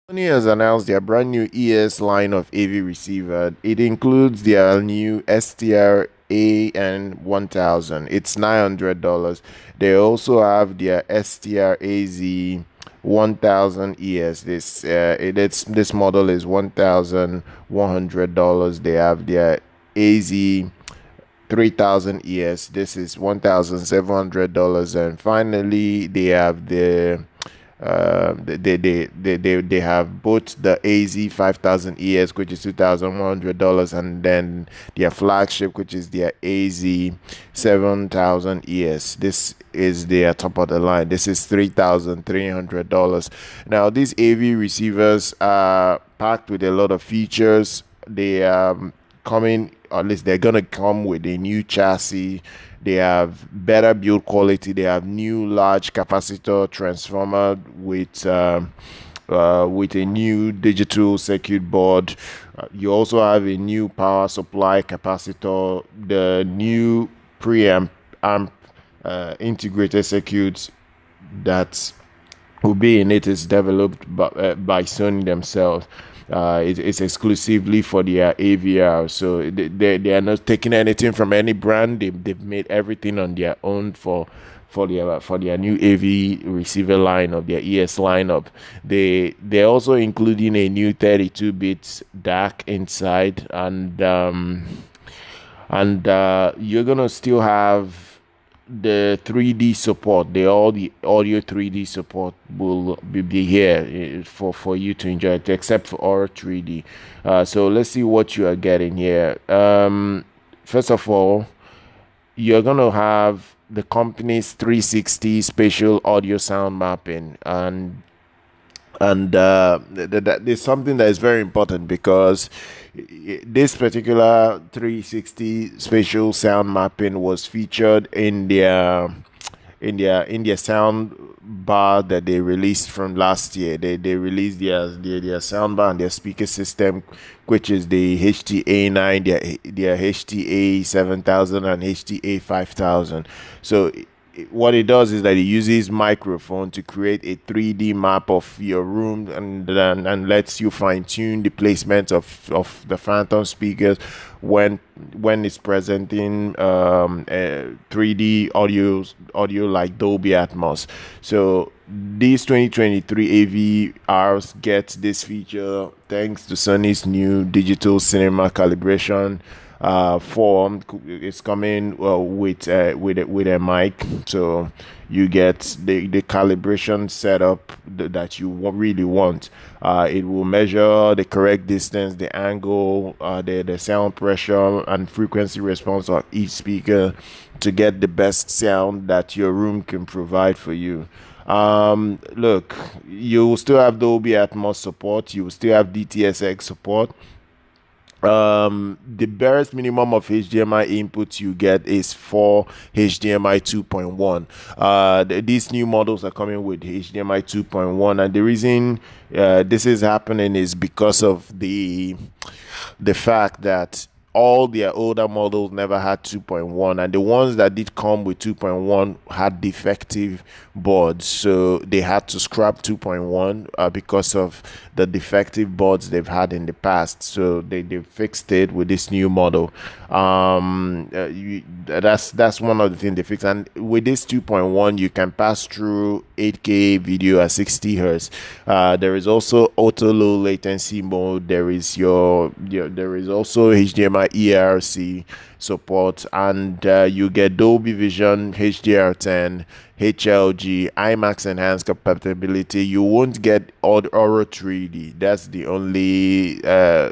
Sony has announced their brand new ES line of AV receiver. It includes their new STR-AN1000. It's $900. They also have their STR-AZ5000ES. This model is $1,100. They have their AZ3000ES. This is $1,700. And finally, they have they have both the AZ5000ES, which is $2,100, and then their flagship, which is their AZ7000ES. This is their top of the line. This is $3,300. Now, these AV receivers are packed with a lot of features. They coming, or at least they're gonna come with a new chassis. They have better build quality. They have new large capacitor transformer with a new digital circuit board. You also have a new power supply capacitor. The new preamp integrated circuit that will be in it is developed by Sony themselves. It's exclusively for their AVR, so they are not taking anything from any brand. They've made everything on their own for their new AV receiver lineup, their ES lineup. They're also including a new 32-bit DAC inside, and you're gonna still have the 3D support. All the audio 3D support will be here for you to enjoy it, except for our 3D. So let's see what you are getting here. First of all, you're gonna have the company's 360 spatial audio sound mapping, and there's something that is very important, because this particular 360 spatial sound mapping was featured in their sound bar that they released from last year. They released their sound bar and their speaker system, which is the HT-A9, their HT-A7000 and HT-A5000. So what it does is that it uses microphone to create a 3D map of your room, and lets you fine-tune the placement of the phantom speakers when it's presenting 3D audio like Dolby Atmos. So these 2023 AVRs get this feature thanks to Sony's new digital cinema calibration form. It's coming with a mic, so you get the calibration setup that you really want. It will measure the correct distance, the angle, the sound pressure and frequency response of each speaker to get the best sound that your room can provide for you. Look, you will still have Dolby Atmos support. You will still have DTS:X support. The barest minimum of HDMI inputs you get is for HDMI 2.1. These new models are coming with HDMI 2.1, and the reason this is happening is because of the fact that all their older models never had 2.1, and the ones that did come with 2.1 had defective boards, so they had to scrap 2.1 because of the defective boards they've had in the past. So they fixed it with this new model. That's one of the things they fixed. And with this 2.1, you can pass through 8K video at 60 hertz. There is also auto low latency mode. There is there is also HDMI ERC support, and you get Dolby Vision, HDR10, HLG, IMAX enhanced compatibility. You won't get Aura 3D. That's the only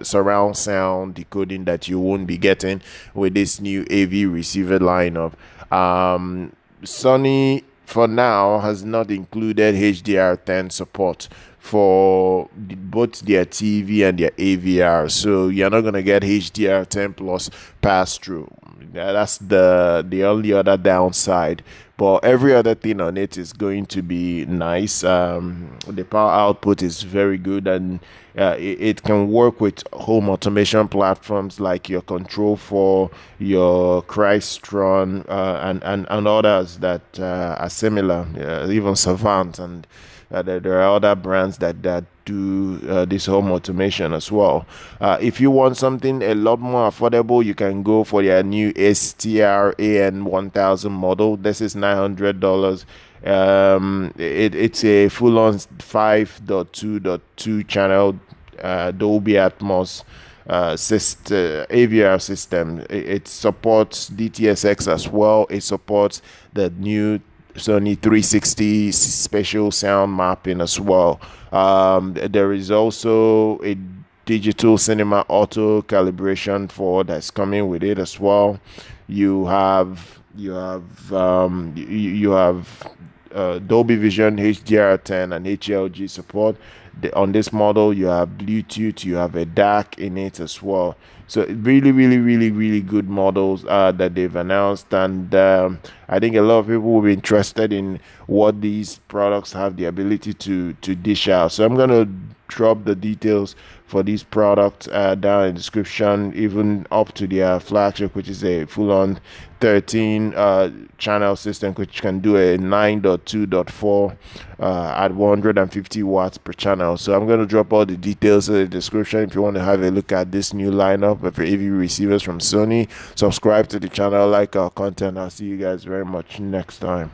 surround sound decoding that you won't be getting with this new AV receiver lineup. Sony for now has not included HDR10 support for both their TV and their AVR, so you're not gonna get HDR10 plus pass through. That's the only other downside, but every other thing on it is going to be nice. The power output is very good, and it can work with home automation platforms like your Control 4, your Crystron, and others that are similar, even Savant, and there are other brands that do this home automation as well. If you want something a lot more affordable, you can go for their new STR-AN1000 model. This is $900. It's a full-on 5.2.2 channel Dolby Atmos AVR system. It supports DTS:X as well. It supports the new Sony 360 spatial sound mapping as well. There is also a digital cinema auto calibration that's coming with it as well. You have Dolby Vision, HDR10, and HLG support. On this model, you have Bluetooth, you have a DAC in it as well. So really good models that they've announced, and I think a lot of people will be interested in what these products have the ability to dish out. So I'm gonna drop the details for these products down in the description, even up to their flagship, which is a full-on 13 channel system, which can do a 9.2.4 at 150 watts per channel. So I'm going to drop all the details in the description if you want to have a look at this new lineup of AV receivers from Sony. Subscribe to the channel, like our content. I'll see you guys very much next time.